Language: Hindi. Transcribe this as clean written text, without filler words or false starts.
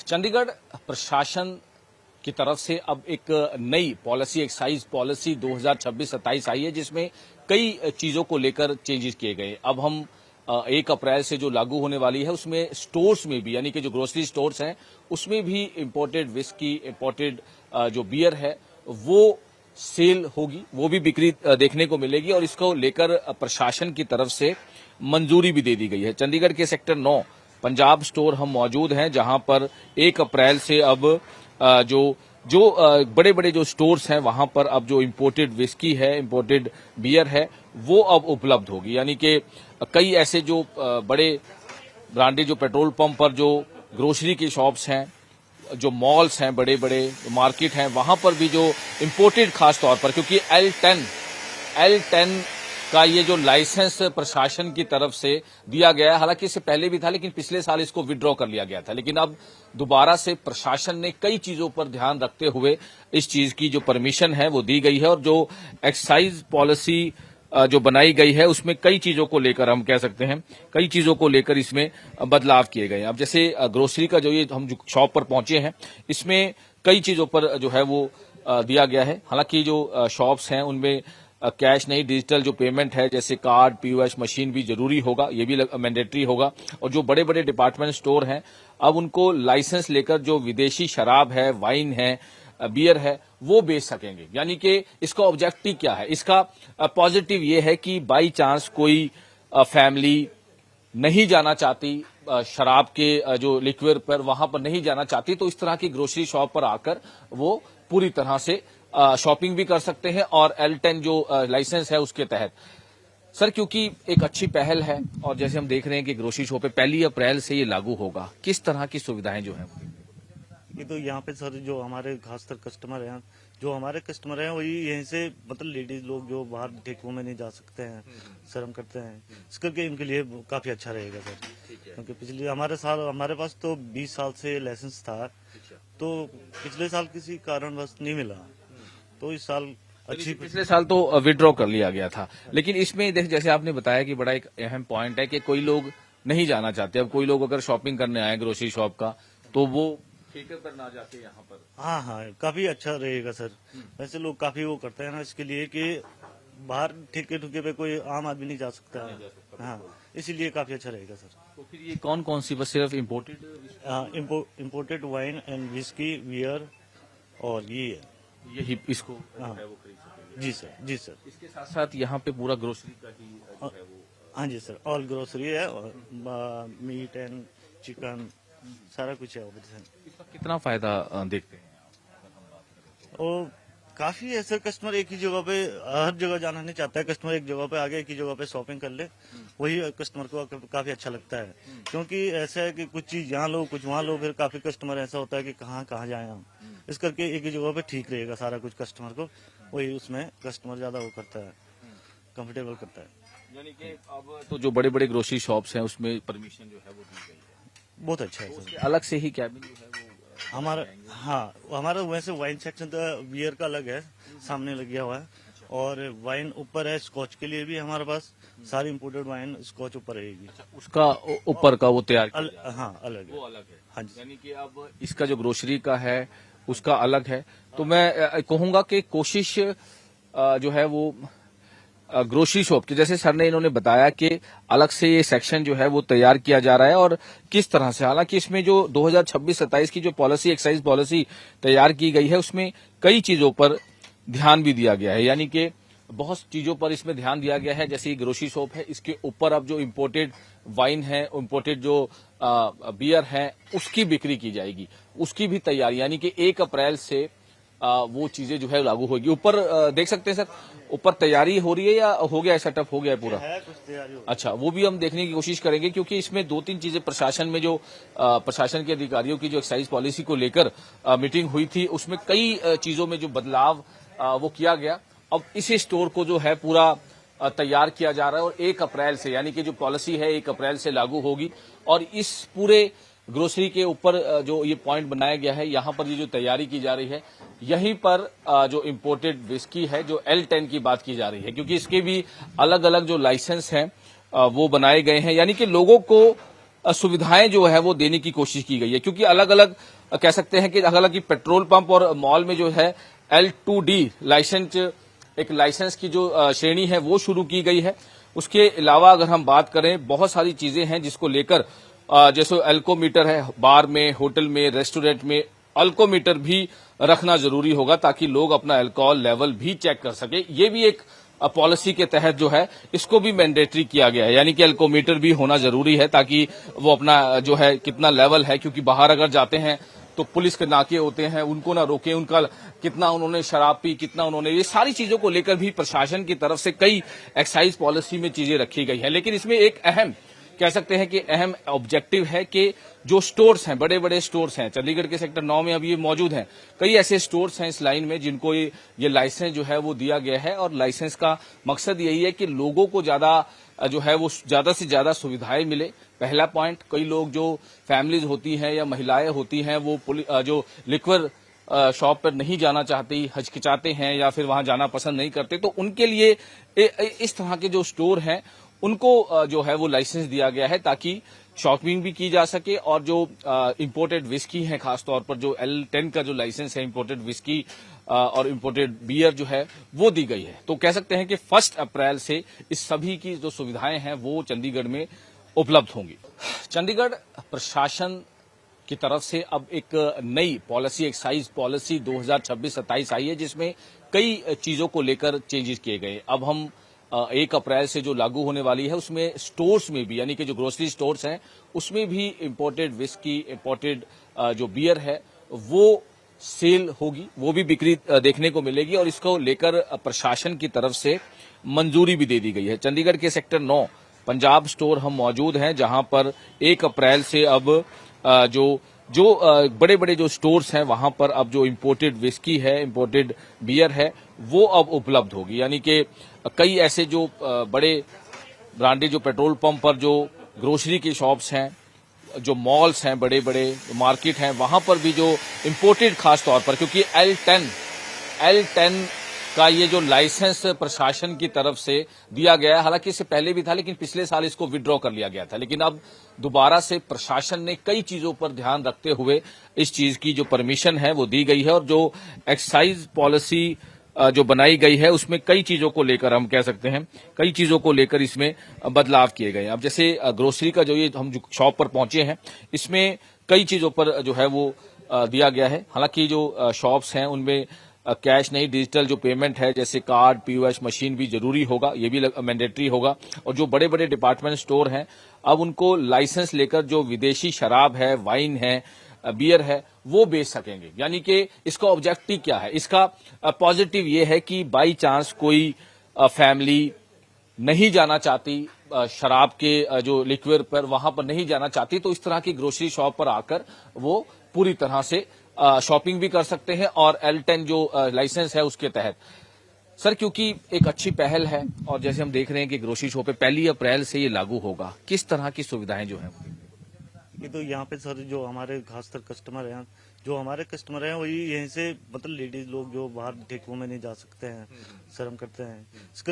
चंडीगढ़ प्रशासन की तरफ से अब एक नई पॉलिसी, एक्साइज पॉलिसी 2026-27 आई है, जिसमें कई चीजों को लेकर चेंजेस किए गए। अब हम 1 अप्रैल से जो लागू होने वाली है उसमें स्टोर्स में भी, यानी कि जो ग्रोसरी स्टोर्स हैं उसमें भी इंपोर्टेड विस्की, इंपोर्टेड जो बियर है वो सेल होगी, वो भी बिक्री देखने को मिलेगी और इसको लेकर प्रशासन की तरफ से मंजूरी भी दे दी गई है। चंडीगढ़ के सेक्टर 9 पंजाब स्टोर हम मौजूद हैं, जहां पर 1 अप्रैल से अब जो बड़े बड़े जो स्टोर्स हैं वहां पर अब जो इंपोर्टेड विस्की है, इंपोर्टेड बियर है, वो अब उपलब्ध होगी। यानी कि कई ऐसे जो बड़े ब्रांडेड जो पेट्रोल पंप पर जो ग्रोसरी की शॉप्स हैं, जो मॉल्स हैं, बड़े बड़े मार्केट हैं, वहां पर भी जो इंपोर्टेड खास तौर पर, क्योंकि L10 का ये जो लाइसेंस प्रशासन की तरफ से दिया गया है, हालांकि इससे पहले भी था लेकिन पिछले साल इसको विड्रॉ कर लिया गया था, लेकिन अब दोबारा से प्रशासन ने कई चीजों पर ध्यान रखते हुए इस चीज की जो परमिशन है वो दी गई है और जो एक्साइज पॉलिसी जो बनाई गई है उसमें कई चीजों को लेकर, हम कह सकते हैं कई चीजों को लेकर इसमें बदलाव किए गए हैं। अब जैसे ग्रोसरी का जो ये हम जो शॉप पर पहुंचे हैं, इसमें कई चीजों पर जो है वो दिया गया है। हालांकि जो शॉप्स हैं उनमें कैश नहीं, डिजिटल जो पेमेंट है जैसे कार्ड, पीओएस मशीन भी जरूरी होगा, ये भी मैंडेटरी होगा। और जो बड़े बड़े डिपार्टमेंट स्टोर हैं अब उनको लाइसेंस लेकर जो विदेशी शराब है, वाइन है, बियर है, वो बेच सकेंगे। यानी कि इसका ऑब्जेक्टिव क्या है, इसका पॉजिटिव ये है कि बाई चांस कोई फैमिली नहीं जाना चाहती शराब के जो लिक्विर पर, वहां पर नहीं जाना चाहती, तो इस तरह की ग्रोसरी शॉप पर आकर वो पूरी तरह से शॉपिंग भी कर सकते हैं और L10 जो लाइसेंस है उसके तहत। सर, क्योंकि एक अच्छी पहल है और जैसे हम देख रहे हैं कि ग्रोसरी शॉप पे 1 अप्रैल से ये लागू होगा, किस तरह की सुविधाएं जो हैं? ये तो यहाँ पे सर जो हमारे खासकर कस्टमर हैं, जो हमारे कस्टमर हैं वही यहीं से, मतलब लेडीज लोग जो बाहर ठेकों में नहीं जा सकते हैं, शर्म करते हैं, इस करके इनके लिए काफी अच्छा रहेगा सर। क्योंकि पिछले हमारे पास तो 20 साल से लाइसेंस था, तो पिछले साल किसी कारणवश नहीं मिला, तो इस साल अच्छी। पिछले साल तो विड्रॉ कर लिया गया था, लेकिन इसमें जैसे आपने बताया कि बड़ा एक अहम पॉइंट है कि कोई लोग नहीं जाना चाहते। अब कोई लोग अगर शॉपिंग करने आए ग्रोसरी शॉप का, तो वो ठेके पर ना जाके यहाँ पर। हाँ हाँ, काफी अच्छा रहेगा सर। वैसे लोग काफी वो करते हैं ना इसके लिए कि बाहर ठेके ठुके पे कोई आम आदमी नहीं जा सकता है। हाँ, इसीलिए काफी अच्छा रहेगा सर। तो फिर ये कौन कौन सी, बस सिर्फ imported? Imported wine and whisky, beer और ये है। यही इसको हाँ। है वो खरीद सकेंगे। जी सर, जी सर। इसके साथ साथ यहाँ पे पूरा ग्रोसरी का ही जो है वो। हाँ जी सर, ऑल ग्रोसरी है और मीट एंड चिकन सारा कुछ है उधर। इसका कितना फायदा देखते हैं? और काफी ऐसे कस्टमर एक ही जगह पे, हर जगह जाना नहीं चाहता है कस्टमर, एक जगह पे आगे एक ही जगह पे शॉपिंग कर ले, वही कस्टमर को काफी अच्छा लगता है। क्योंकि ऐसा है कि कुछ चीज यहाँ लो कुछ वहाँ लो, फिर काफी कस्टमर ऐसा होता है कि कहाँ कहाँ जाए हम, इस करके एक ही जगह पे ठीक रहेगा सारा कुछ कस्टमर को, वही उसमें कस्टमर ज्यादा वो करता है, कंफर्टेबल करता है। यानी कि अब तो जो बड़े बड़े ग्रोसरी शॉप्स हैं उसमें परमिशन जो है वो दी गई है। बहुत अच्छा है उसके सर। अलग से ही कैबिन जो है वो हमारा, हाँ हमारा वैसे वाइन सेक्शन तो बियर का अलग है, सामने लग हुआ है, और वाइन ऊपर है। स्कॉच के लिए भी हमारे पास सारी इम्पोर्टेड वाइन स्कॉच ऊपर रहेगी। उसका ऊपर का वो तैयार हाँ अलग है, वो अलग है। हाँ जी। यानी कि अब इसका जो ग्रोसरी का है उसका अलग है। तो मैं कहूंगा कि कोशिश जो है वो ग्रोसरी शॉप की, जैसे सर ने इन्होंने बताया कि अलग से ये सेक्शन जो है वो तैयार किया जा रहा है और किस तरह से, हालांकि इसमें जो 2026-27 की जो पॉलिसी, एक्साइज पॉलिसी तैयार की गई है उसमें कई चीजों पर ध्यान भी दिया गया है। यानी कि बहुत चीजों पर इसमें ध्यान दिया गया है। जैसे ग्रोसरी शॉप है, इसके ऊपर अब जो इम्पोर्टेड वाइन है, इम्पोर्टेड जो बियर है, उसकी बिक्री की जाएगी, उसकी भी तैयारी, यानी कि 1 अप्रैल से वो चीजें जो है लागू होगी। ऊपर देख सकते हैं सर, ऊपर तैयारी हो रही है या हो गया है, सेटअप हो गया है पूरा? है कुछ तैयारी हो। अच्छा, वो भी हम देखने की कोशिश करेंगे, क्योंकि इसमें 2-3 चीजें प्रशासन में जो प्रशासन के अधिकारियों की जो एक्साइज पॉलिसी को लेकर मीटिंग हुई थी, उसमें कई चीजों में जो बदलाव वो किया गया। अब इस स्टोर को जो है पूरा तैयार किया जा रहा है और 1 अप्रैल से, यानी कि जो पॉलिसी है 1 अप्रैल से लागू होगी। और इस पूरे ग्रोसरी के ऊपर जो ये पॉइंट बनाया गया है, यहाँ पर ये जो तैयारी की जा रही है, यहीं पर जो इम्पोर्टेड विस्की है, जो L10 की बात की जा रही है, क्योंकि इसके भी अलग अलग जो लाइसेंस हैं वो बनाए गए हैं। यानी कि लोगों को सुविधाएं जो है वो देने की कोशिश की गई है, क्योंकि अलग अलग कह सकते हैं कि अलग अलग पेट्रोल पंप और मॉल में जो है L2D लाइसेंस, एक लाइसेंस की जो श्रेणी है वो शुरू की गई है। उसके अलावा अगर हम बात करें, बहुत सारी चीजें हैं जिसको लेकर जैसे अल्कोमीटर है, बार में, होटल में, रेस्टोरेंट में अल्कोमीटर भी रखना जरूरी होगा ताकि लोग अपना अल्कोहल लेवल भी चेक कर सके। ये भी एक पॉलिसी के तहत जो है इसको भी मैंडेटरी किया गया है, यानी कि अल्कोमीटर भी होना जरूरी है ताकि वो अपना जो है कितना लेवल है, क्योंकि बाहर अगर जाते हैं तो पुलिस के नाके होते हैं, उनको ना रोकें, उनका कितना उन्होंने शराब पी, कितना उन्होंने, ये सारी चीजों को लेकर भी प्रशासन की तरफ से कई एक्साइज पॉलिसी में चीजें रखी गई है। लेकिन इसमें एक अहम कह सकते हैं कि अहम ऑब्जेक्टिव है कि जो स्टोर्स हैं, बड़े बड़े स्टोर्स हैं, चंडीगढ़ के सेक्टर 9 में अभी ये मौजूद हैं, कई ऐसे स्टोर्स हैं इस लाइन में जिनको ये लाइसेंस जो है वो दिया गया है। और लाइसेंस का मकसद यही है कि लोगों को ज्यादा जो है वो ज्यादा से ज्यादा सुविधाएं मिले। पहला पॉइंट, कई लोग जो फैमिलीज होती हैं या महिलाएं होती हैं वो जो लिक्वर शॉप पर नहीं जाना चाहती, हचकिचाते हैं या फिर वहां जाना पसंद नहीं करते, तो उनके लिए इस तरह के जो स्टोर हैं उनको जो है वो लाइसेंस दिया गया है ताकि शॉपिंग भी की जा सके। और जो इंपोर्टेड विस्की है, खासतौर पर जो L10 का जो लाइसेंस है इंपोर्टेड विस्की और इंपोर्टेड बियर जो है वो दी गई है। तो कह सकते हैं कि 1 अप्रैल से इस सभी की जो सुविधाएं हैं वो चंडीगढ़ में उपलब्ध होंगी। चंडीगढ़ प्रशासन की तरफ से अब एक नई पॉलिसी, एक्साइज पॉलिसी 2026-27 आई है, जिसमें कई चीजों को लेकर चेंजेस किए गए। अब हम 1 अप्रैल से जो लागू होने वाली है उसमें स्टोर्स में भी, यानी कि जो ग्रोसरी स्टोर्स हैं उसमें भी इंपोर्टेड विस्की, इंपोर्टेड जो बियर है वो सेल होगी, वो भी बिक्री देखने को मिलेगी। और इसको लेकर प्रशासन की तरफ से मंजूरी भी दे दी गई है। चंडीगढ़ के सेक्टर 9 पंजाब स्टोर हम मौजूद हैं, जहां पर 1 अप्रैल से अब जो बड़े बड़े जो स्टोर्स हैं वहां पर अब जो इंपोर्टेड विस्की है, इंपोर्टेड बियर है वो अब उपलब्ध होगी। यानी कि कई ऐसे जो बड़े ब्रांडेड जो पेट्रोल पंप पर जो ग्रोसरी की शॉप्स हैं, जो मॉल्स हैं, बड़े बड़े मार्केट हैं, वहां पर भी जो इंपोर्टेड खास तौर पर, क्योंकि L10 का ये जो लाइसेंस प्रशासन की तरफ से दिया गया है, हालांकि इससे पहले भी था लेकिन पिछले साल इसको विड्रॉ कर लिया गया था, लेकिन अब दोबारा से प्रशासन ने कई चीजों पर ध्यान रखते हुए इस चीज की जो परमिशन है वो दी गई है। और जो एक्साइज पॉलिसी जो बनाई गई है उसमें कई चीजों को लेकर, हम कह सकते हैं कई चीजों को लेकर इसमें बदलाव किए गए हैं। अब जैसे ग्रोसरी का जो ये हम जो शॉप पर पहुंचे हैं, इसमें कई चीजों पर जो है वो दिया गया है। हालांकि जो शॉप्स हैं उनमें कैश नहीं, डिजिटल जो पेमेंट है जैसे कार्ड, POS मशीन भी जरूरी होगा, ये भी मैंडेटरी होगा। और जो बड़े बड़े डिपार्टमेंट स्टोर हैं अब उनको लाइसेंस लेकर जो विदेशी शराब है, वाइन है, बियर है वो बेच सकेंगे। यानी कि इसका ऑब्जेक्टिव क्या है, इसका पॉजिटिव ये है कि बाई चांस कोई फैमिली नहीं जाना चाहती शराब के जो लिक्विड पर, वहां पर नहीं जाना चाहती, तो इस तरह की ग्रोसरी शॉप पर आकर वो पूरी तरह से शॉपिंग भी कर सकते हैं। और L10 जो लाइसेंस है उसके तहत सर, क्योंकि एक अच्छी पहल है और जैसे हम देख रहे हैं कि ग्रोसरी शॉप पे 1 अप्रैल से ये लागू होगा, किस तरह की सुविधाएं जो हैं? ये तो यहाँ पे सर जो हमारे खासकर कस्टमर हैं, जो हमारे कस्टमर हैं वही यहीं से, मतलब लेडीज लोग जो बाहर ठेकों में नहीं जा सकते हैं, शर्म करते हैं, इसका